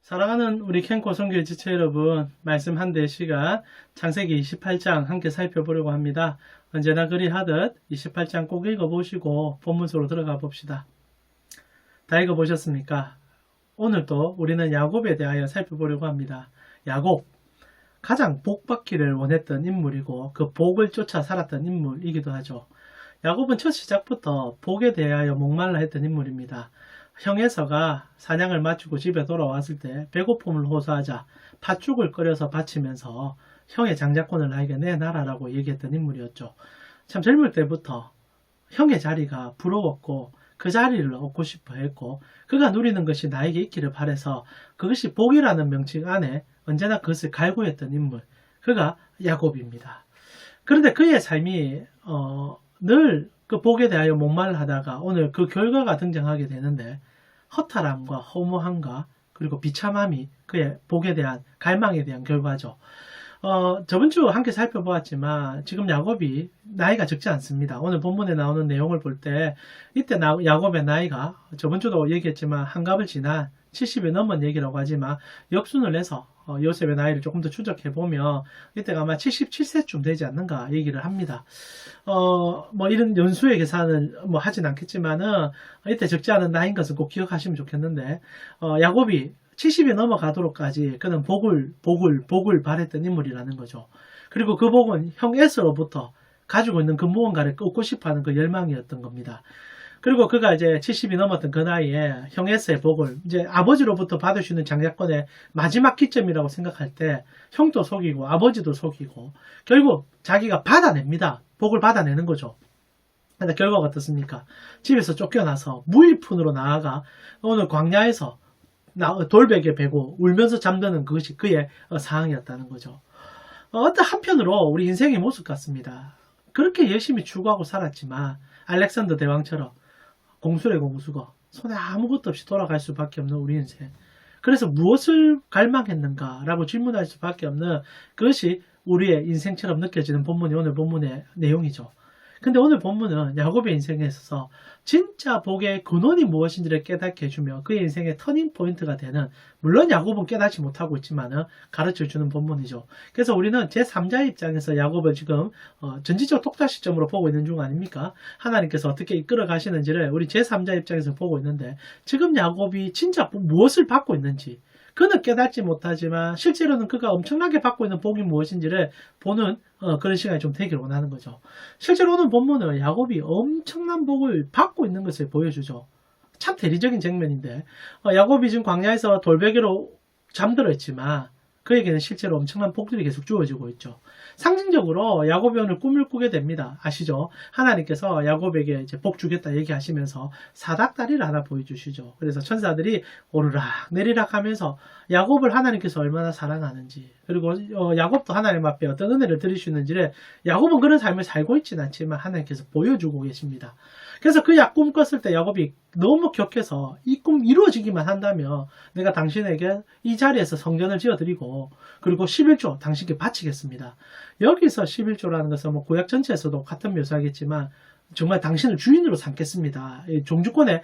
사랑하는 우리 캔코 선교의 지체 여러분, 말씀 한 대 시간 창세기 28장 함께 살펴보려고 합니다. 언제나 그리하듯 28장 꼭 읽어보시고 본문으로 들어가 봅시다. 다 읽어보셨습니까? 오늘도 우리는 야곱에 대하여 살펴보려고 합니다. 야곱, 가장 복받기를 원했던 인물이고 그 복을 쫓아 살았던 인물이기도 하죠. 야곱은 첫 시작부터 복에 대하여 목말라 했던 인물입니다. 형 에서가 사냥을 마치고 집에 돌아왔을 때 배고픔을 호소하자 팥죽을 끓여서 바치면서 형의 장자권을 나에게 내놔라라고 얘기했던 인물이었죠. 참 젊을 때부터 형의 자리가 부러웠고 그 자리를 얻고 싶어 했고 그가 누리는 것이 나에게 있기를 바라서 그것이 복이라는 명칭 안에 언제나 그것을 갈구했던 인물, 그가 야곱입니다. 그런데 그의 삶이 늘 그 복에 대하여 목말라 하다가 오늘 그 결과가 등장하게 되는데 허탈함과 허무함과 그리고 비참함이 그의 복에 대한 갈망에 대한 결과죠. 저번 주 함께 살펴보았지만 지금 야곱이 나이가 적지 않습니다. 오늘 본문에 나오는 내용을 볼 때 이때 야곱의 나이가 저번 주도 얘기했지만 한갑을 지난 70이 넘은 얘기라고 하지만 역순을 내서 요셉의 나이를 조금 더 추적해보면 이때가 아마 77세쯤 되지 않는가 얘기를 합니다. 뭐 이런 연수의 계산을 뭐 하진 않겠지만은 이때 적지 않은 나이인 것은 꼭 기억하시면 좋겠는데 야곱이 70이 넘어가도록까지 그는 복을 바랬던 인물이라는 거죠. 그리고 그 복은 형 에서로부터 가지고 있는 그 무언가를 얻고 싶어하는 그 열망이었던 겁니다. 그리고 그가 이제 70이 넘었던 그 나이에 형 에서의 복을 이제 아버지로부터 받을 수 있는 장자권의 마지막 기점이라고 생각할 때 형도 속이고 아버지도 속이고 결국 자기가 받아냅니다. 복을 받아내는 거죠. 근데 결과가 어떻습니까? 집에서 쫓겨나서 무일푼으로 나아가 오늘 광야에서 돌베개 베고 울면서 잠드는 그것이 그의 상황이었다는 거죠. 어떤 한편으로 우리 인생의 모습 같습니다. 그렇게 열심히 추구하고 살았지만 알렉산더 대왕처럼 공술의 공수거, 손에 아무것도 없이 돌아갈 수밖에 없는 우리 인생. 그래서 무엇을 갈망했는가라고 질문할 수밖에 없는 그것이 우리의 인생처럼 느껴지는 본문이 오늘 본문의 내용이죠. 근데 오늘 본문은 야곱의 인생에 있어서 진짜 복의 근원이 무엇인지를 깨닫게 해주며 그의 인생의 터닝 포인트가 되는, 물론 야곱은 깨닫지 못하고 있지만은 가르쳐주는 본문이죠. 그래서 우리는 제3자의 입장에서 야곱을 지금 전지적 독자 시점으로 보고 있는 중 아닙니까? 하나님께서 어떻게 이끌어 가시는지를 우리 제3자 입장에서 보고 있는데 지금 야곱이 진짜 무엇을 받고 있는지 그는 깨닫지 못하지만 실제로는 그가 엄청나게 받고 있는 복이 무엇인지를 보는 그런 시간이 좀 되기를 원하는 거죠. 실제로 오늘 본문은 야곱이 엄청난 복을 받고 있는 것을 보여주죠. 참 대리적인 장면인데 야곱이 지금 광야에서 돌베개로 잠들어 있지만 그에게는 실제로 엄청난 복들이 계속 주어지고 있죠. 상징적으로 야곱이 오늘 꿈을 꾸게 됩니다. 아시죠? 하나님께서 야곱에게 이제 복 주겠다 얘기하시면서 사닥다리를 하나 보여주시죠. 그래서 천사들이 오르락 내리락 하면서 야곱을 하나님께서 얼마나 사랑하는지, 그리고 야곱도 하나님 앞에 어떤 은혜를 드릴 수 있는지를 야곱은 그런 삶을 살고 있지는 않지만 하나님께서 보여주고 계십니다. 그래서 그 꿈 꿨을 때 야곱이 너무 격해서 이 꿈 이루어지기만 한다면 내가 당신에게 이 자리에서 성전을 지어드리고 그리고 11조 당신께 바치겠습니다. 여기서 11조라는 것은 뭐 구약 전체에서도 같은 묘사겠지만 정말 당신을 주인으로 삼겠습니다. 종주권의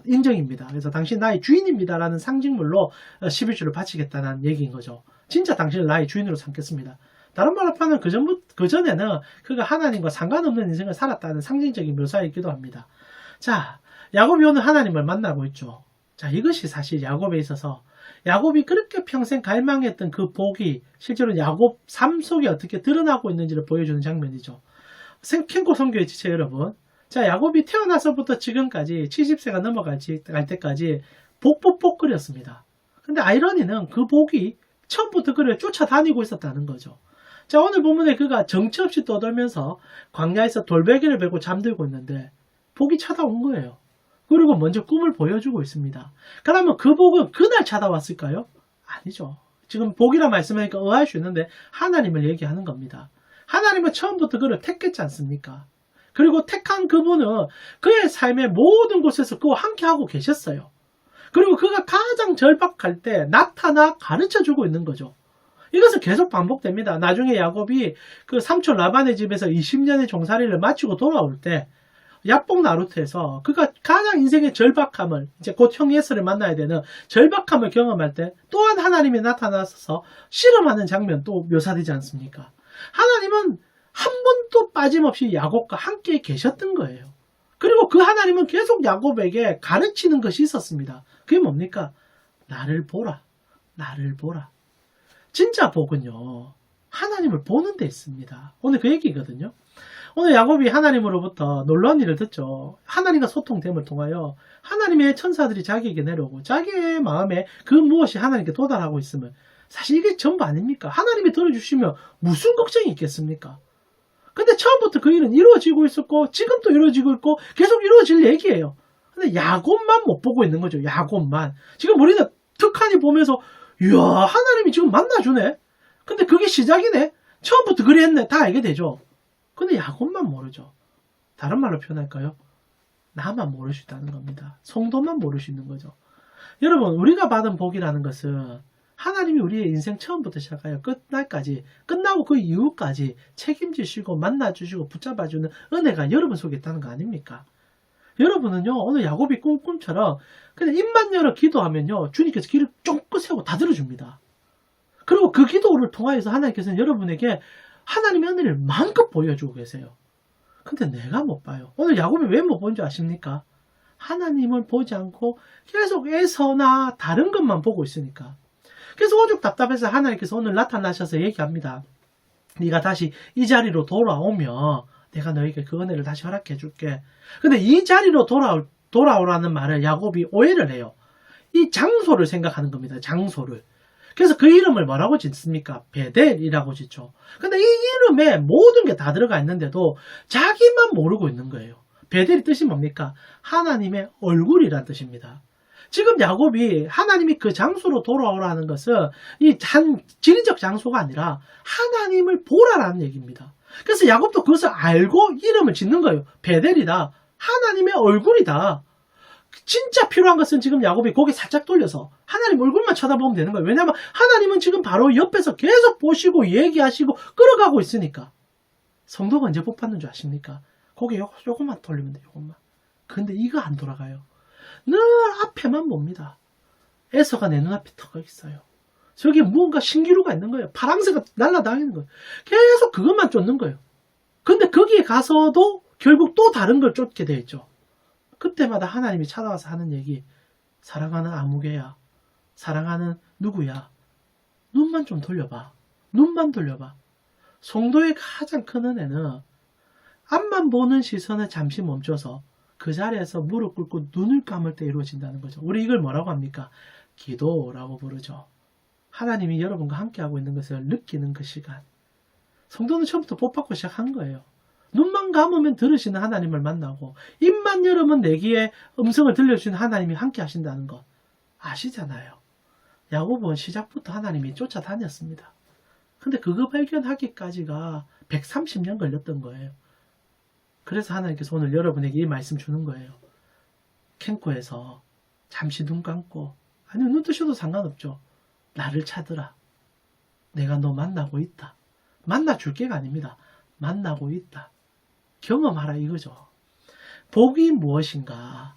인정입니다. 그래서 당신 나의 주인입니다 라는 상징물로 11조를 바치겠다는 얘기인 거죠. 진짜 당신을 나의 주인으로 삼겠습니다. 다른 말로 하면 그전에는 그가 하나님과 상관없는 인생을 살았다는 상징적인 묘사이기도 합니다. 자, 야곱이 오늘 하나님을 만나고 있죠. 자, 이것이 사실 야곱에 있어서 야곱이 그렇게 평생 갈망했던 그 복이 실제로 야곱 삶 속에 어떻게 드러나고 있는지를 보여주는 장면이죠. 캔코 선교의 지체 여러분, 자, 야곱이 태어나서부터 지금까지 70세가 넘어갈 때까지 복복복 끓였습니다. 근데 아이러니는 그 복이 처음부터 그를 쫓아다니고 있었다는 거죠. 자, 오늘 본문에 그가 정처 없이 떠돌면서 광야에서 돌베개를 베고 잠들고 있는데 복이 찾아온 거예요. 그리고 먼저 꿈을 보여주고 있습니다. 그러면 그 복은 그날 찾아왔을까요? 아니죠. 지금 복이라 말씀하니까 의아할 수 있는데 하나님을 얘기하는 겁니다. 하나님은 처음부터 그를 택했지 않습니까? 그리고 택한 그분은 그의 삶의 모든 곳에서 그와 함께하고 계셨어요. 그리고 그가 가장 절박할 때 나타나 가르쳐주고 있는 거죠. 이것은 계속 반복됩니다. 나중에 야곱이 그 삼촌 라반의 집에서 20년의 종살이를 마치고 돌아올 때 야뽕 나루토에서 그가 가장 인생의 절박함을, 이제 곧 형 예스를 만나야 되는 절박함을 경험할 때 또한 하나님이 나타나서 실험하는 장면 또 묘사되지 않습니까? 하나님은 한 번도 빠짐없이 야곱과 함께 계셨던 거예요. 그리고 그 하나님은 계속 야곱에게 가르치는 것이 있었습니다. 그게 뭡니까? 나를 보라. 나를 보라. 진짜 복은요, 하나님을 보는 데 있습니다. 오늘 그 얘기거든요. 오늘 야곱이 하나님으로부터 놀라운 일을 듣죠. 하나님과 소통됨을 통하여 하나님의 천사들이 자기에게 내려오고 자기의 마음에 그 무엇이 하나님께 도달하고 있으면 사실 이게 전부 아닙니까? 하나님이 들어주시면 무슨 걱정이 있겠습니까? 근데 처음부터 그 일은 이루어지고 있었고 지금도 이루어지고 있고 계속 이루어질 얘기예요. 근데 야곱만 못 보고 있는 거죠. 야곱만. 지금 우리는 특한이 보면서 이야, 하나님이 지금 만나주네. 근데 그게 시작이네. 처음부터 그랬네. 다 알게 되죠. 근데 야곱만 모르죠. 다른 말로 표현할까요? 나만 모를 수 있다는 겁니다. 성도만 모를 수 있는 거죠. 여러분, 우리가 받은 복이라는 것은 하나님이 우리의 인생 처음부터 시작하여 끝날까지, 끝나고 그 이후까지 책임지시고 만나주시고 붙잡아주는 은혜가 여러분 속에 있다는 거 아닙니까? 여러분은요, 오늘 야곱이 꿈처럼 그냥 입만 열어 기도하면요, 주님께서 길을 쫑긋 세우고 다 들어줍니다. 그리고 그 기도를 통하여서 하나님께서는 여러분에게 하나님의 은혜를 마음껏 보여주고 계세요. 근데 내가 못 봐요. 오늘 야곱이 왜 못 본 줄 아십니까? 하나님을 보지 않고 계속 에서나 다른 것만 보고 있으니까. 그래서 오죽 답답해서 하나님께서 오늘 나타나셔서 얘기합니다. 네가 다시 이 자리로 돌아오면 내가 너에게 그 은혜를 다시 허락해 줄게. 근데 이 자리로 돌아오라는 말을 야곱이 오해를 해요. 이 장소를 생각하는 겁니다. 장소를. 그래서 그 이름을 뭐라고 짓습니까? 베델이라고 짓죠. 근데 이 이름에 모든 게 다 들어가 있는데도 자기만 모르고 있는 거예요. 베델이 뜻이 뭡니까? 하나님의 얼굴이란 뜻입니다. 지금 야곱이 하나님이 그 장소로 돌아오라는 것은 이 지리적 장소가 아니라 하나님을 보라라는 얘기입니다. 그래서 야곱도 그것을 알고 이름을 짓는 거예요. 베델이다. 하나님의 얼굴이다. 진짜 필요한 것은 지금 야곱이 고개 살짝 돌려서 하나님 얼굴만 쳐다보면 되는 거예요. 왜냐하면 하나님은 지금 바로 옆에서 계속 보시고 얘기하시고 끌어가고 있으니까. 성도가 언제 복 받는 줄 아십니까? 고개 요것만 돌리면 돼요. 요것만. 근데 이거 안 돌아가요. 늘 앞에만 봅니다. 에서가 내 눈앞에 터가 있어요. 저기 무언가 신기루가 있는 거예요. 파랑새가 날아다니는 거예요. 계속 그것만 쫓는 거예요. 근데 거기에 가서도 결국 또 다른 걸 쫓게 되어 있죠. 그때마다 하나님이 찾아와서 하는 얘기, 사랑하는 아무개야, 사랑하는 누구야, 눈만 좀 돌려봐. 눈만 돌려봐. 성도의 가장 큰 은혜는 앞만 보는 시선을 잠시 멈춰서 그 자리에서 무릎 꿇고 눈을 감을 때 이루어진다는 거죠. 우리 이걸 뭐라고 합니까? 기도라고 부르죠. 하나님이 여러분과 함께하고 있는 것을 느끼는 그 시간. 성도는 처음부터 복 받고 시작한 거예요. 눈만 감으면 들으시는 하나님을 만나고 입만 열으면 내기에 음성을 들려주시는 하나님이 함께 하신다는 것 아시잖아요. 야곱은 시작부터 하나님이 쫓아다녔습니다. 근데 그거 발견하기까지가 130년 걸렸던 거예요. 그래서 하나님께서 오늘 여러분에게 이 말씀 주는 거예요. 캠코에서 잠시 눈 감고, 아니면 눈 뜨셔도 상관없죠. 나를 찾으라. 내가 너 만나고 있다. 만나줄 게가 아닙니다. 만나고 있다. 경험하라 이거죠. 복이 무엇인가?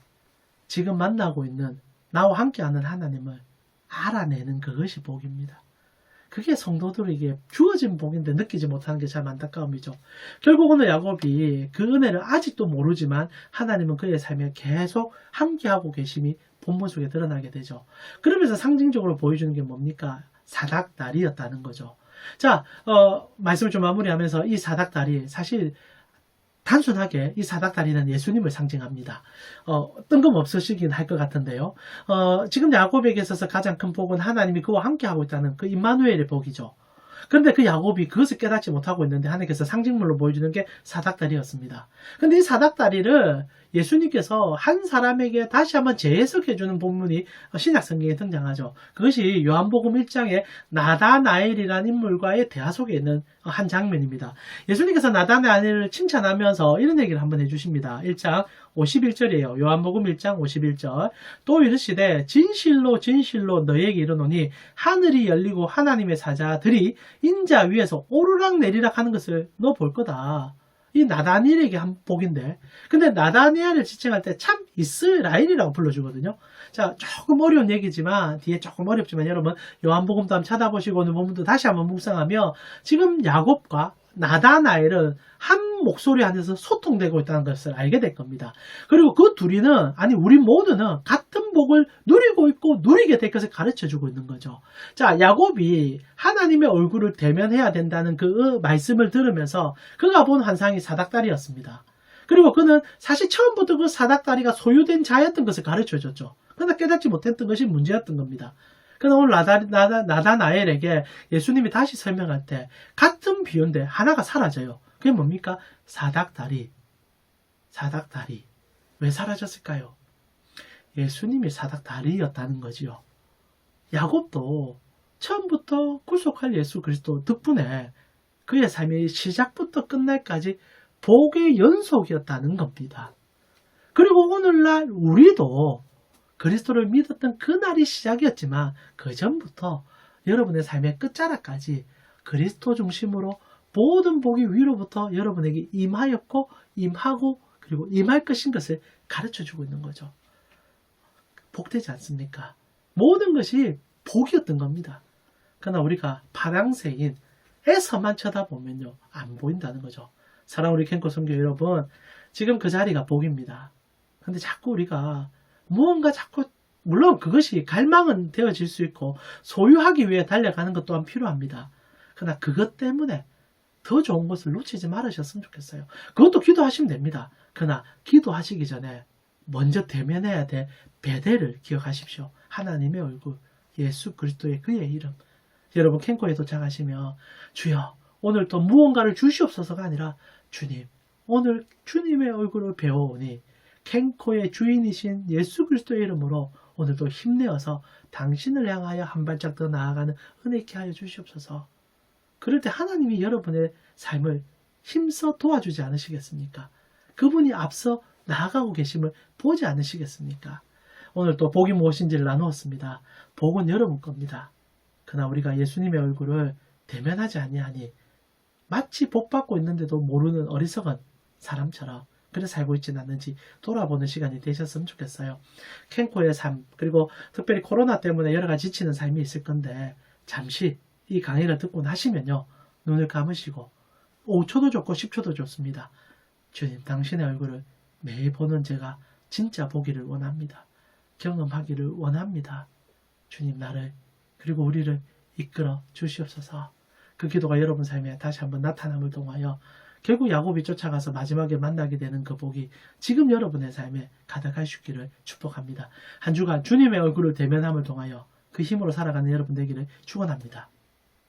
지금 만나고 있는 나와 함께하는 하나님을 알아내는 그것이 복입니다. 그게 성도들에게 주어진 복인데 느끼지 못하는 게 참 안타까움이죠. 결국 오늘 야곱이 그 은혜를 아직도 모르지만 하나님은 그의 삶에 계속 함께하고 계심이 본문 속에 드러나게 되죠. 그러면서 상징적으로 보여주는 게 뭡니까? 사닥다리였다는 거죠. 자, 말씀을 좀 마무리하면서 이 사닥다리, 사실 단순하게 이 사닥다리는 예수님을 상징합니다. 뜬금없으시긴 할 것 같은데요. 지금 야곱에게 있어서 가장 큰 복은 하나님이 그와 함께하고 있다는 그 임마누엘의 복이죠. 그런데 그 야곱이 그것을 깨닫지 못하고 있는데 하나님께서 상징물로 보여주는 게 사닥다리였습니다. 근데 이 사닥다리를 예수님께서 한 사람에게 다시 한번 재해석해주는 본문이 신약 성경에 등장하죠. 그것이 요한복음 1장에 나다나엘이라는 인물과의 대화 속에 있는 한 장면입니다. 예수님께서 나다나엘을 칭찬하면서 이런 얘기를 한번 해주십니다. 1장 51절이에요. 요한복음 1장 51절. 또 이르시되 진실로 진실로 너희에게 이르노니 하늘이 열리고 하나님의 사자들이 인자 위에서 오르락내리락 하는 것을 너 볼 거다. 이 나다니엘에게 한 복인데, 근데 나다니엘을 지칭할 때 참 이스라엘이라고 불러주거든요. 자, 조금 어려운 얘기지만, 뒤에 조금 어렵지만 여러분 요한복음도 한번 찾아보시고 오늘 본문도 다시 한번 묵상하며, 지금 야곱과 나다나엘은 한 목소리 안에서 소통되고 있다는 것을 알게 될 겁니다. 그리고 그 둘이는, 아니 우리 모두는 같은 복을 누리고 있고 누리게 될 것을 가르쳐주고 있는 거죠. 자, 야곱이 하나님의 얼굴을 대면해야 된다는 그 말씀을 들으면서 그가 본 환상이 사닥다리였습니다. 그리고 그는 사실 처음부터 그 사닥다리가 소유된 자였던 것을 가르쳐줬죠. 그러나 깨닫지 못했던 것이 문제였던 겁니다. 그러나 오늘 나다나엘에게 예수님이 다시 설명할 때 같은 비유인데 하나가 사라져요. 그게 뭡니까? 사닥다리. 왜 사라졌을까요? 예수님이 사닥다리였다는 거지요. 야곱도 처음부터 구속할 예수 그리스도 덕분에 그의 삶의 시작부터 끝날까지 복의 연속이었다는 겁니다. 그리고 오늘날 우리도 그리스도를 믿었던 그날이 시작이었지만 그 전부터 여러분의 삶의 끝자락까지 그리스도 중심으로 모든 복이 위로부터 여러분에게 임하였고 임하고 그리고 임할 것인 것을 가르쳐주고 있는 거죠. 복되지 않습니까? 모든 것이 복이었던 겁니다. 그러나 우리가 파랑새인 에서만 쳐다보면요 안 보인다는 거죠. 사랑하는 우리 캠코 성도 여러분, 지금 그 자리가 복입니다. 근데 자꾸 우리가 무언가 자꾸, 물론 그것이 갈망은 되어질 수 있고 소유하기 위해 달려가는 것 또한 필요합니다. 그러나 그것 때문에 더 좋은 것을 놓치지 말으셨으면 좋겠어요. 그것도 기도하시면 됩니다. 그러나 기도하시기 전에 먼저 대면해야 될 베델을 기억하십시오. 하나님의 얼굴, 예수 그리스도의 그의 이름. 여러분 캠코에 도착하시면 주여 오늘 또 무언가를 주시옵소서가 아니라 주님 오늘 주님의 얼굴을 배워오니 캠코의 주인이신 예수 그리스도의 이름으로 오늘도 힘내어서 당신을 향하여 한 발짝 더 나아가는 은혜 있게 하여 주시옵소서. 그럴 때 하나님이 여러분의 삶을 힘써 도와주지 않으시겠습니까? 그분이 앞서 나아가고 계심을 보지 않으시겠습니까? 오늘 또 복이 무엇인지를 나누었습니다. 복은 여러분 겁니다. 그러나 우리가 예수님의 얼굴을 대면하지 아니하니 마치 복 받고 있는데도 모르는 어리석은 사람처럼 그래 살고 있지는 않는지 돌아보는 시간이 되셨으면 좋겠어요. 캠코의 삶, 그리고 특별히 코로나 때문에 여러 가지 지치는 삶이 있을 건데 잠시 이 강의를 듣고 나시면요 눈을 감으시고 5초도 좋고 10초도 좋습니다. 주님 당신의 얼굴을 매일 보는 제가 진짜 보기를 원합니다. 경험하기를 원합니다. 주님 나를 그리고 우리를 이끌어 주시옵소서. 그 기도가 여러분 삶에 다시 한번 나타남을 통하여 결국 야곱이 쫓아가서 마지막에 만나게 되는 그 복이 지금 여러분의 삶에 가득하시기를 축복합니다. 한 주간 주님의 얼굴을 대면함을 통하여 그 힘으로 살아가는 여러분 되기를 축원합니다.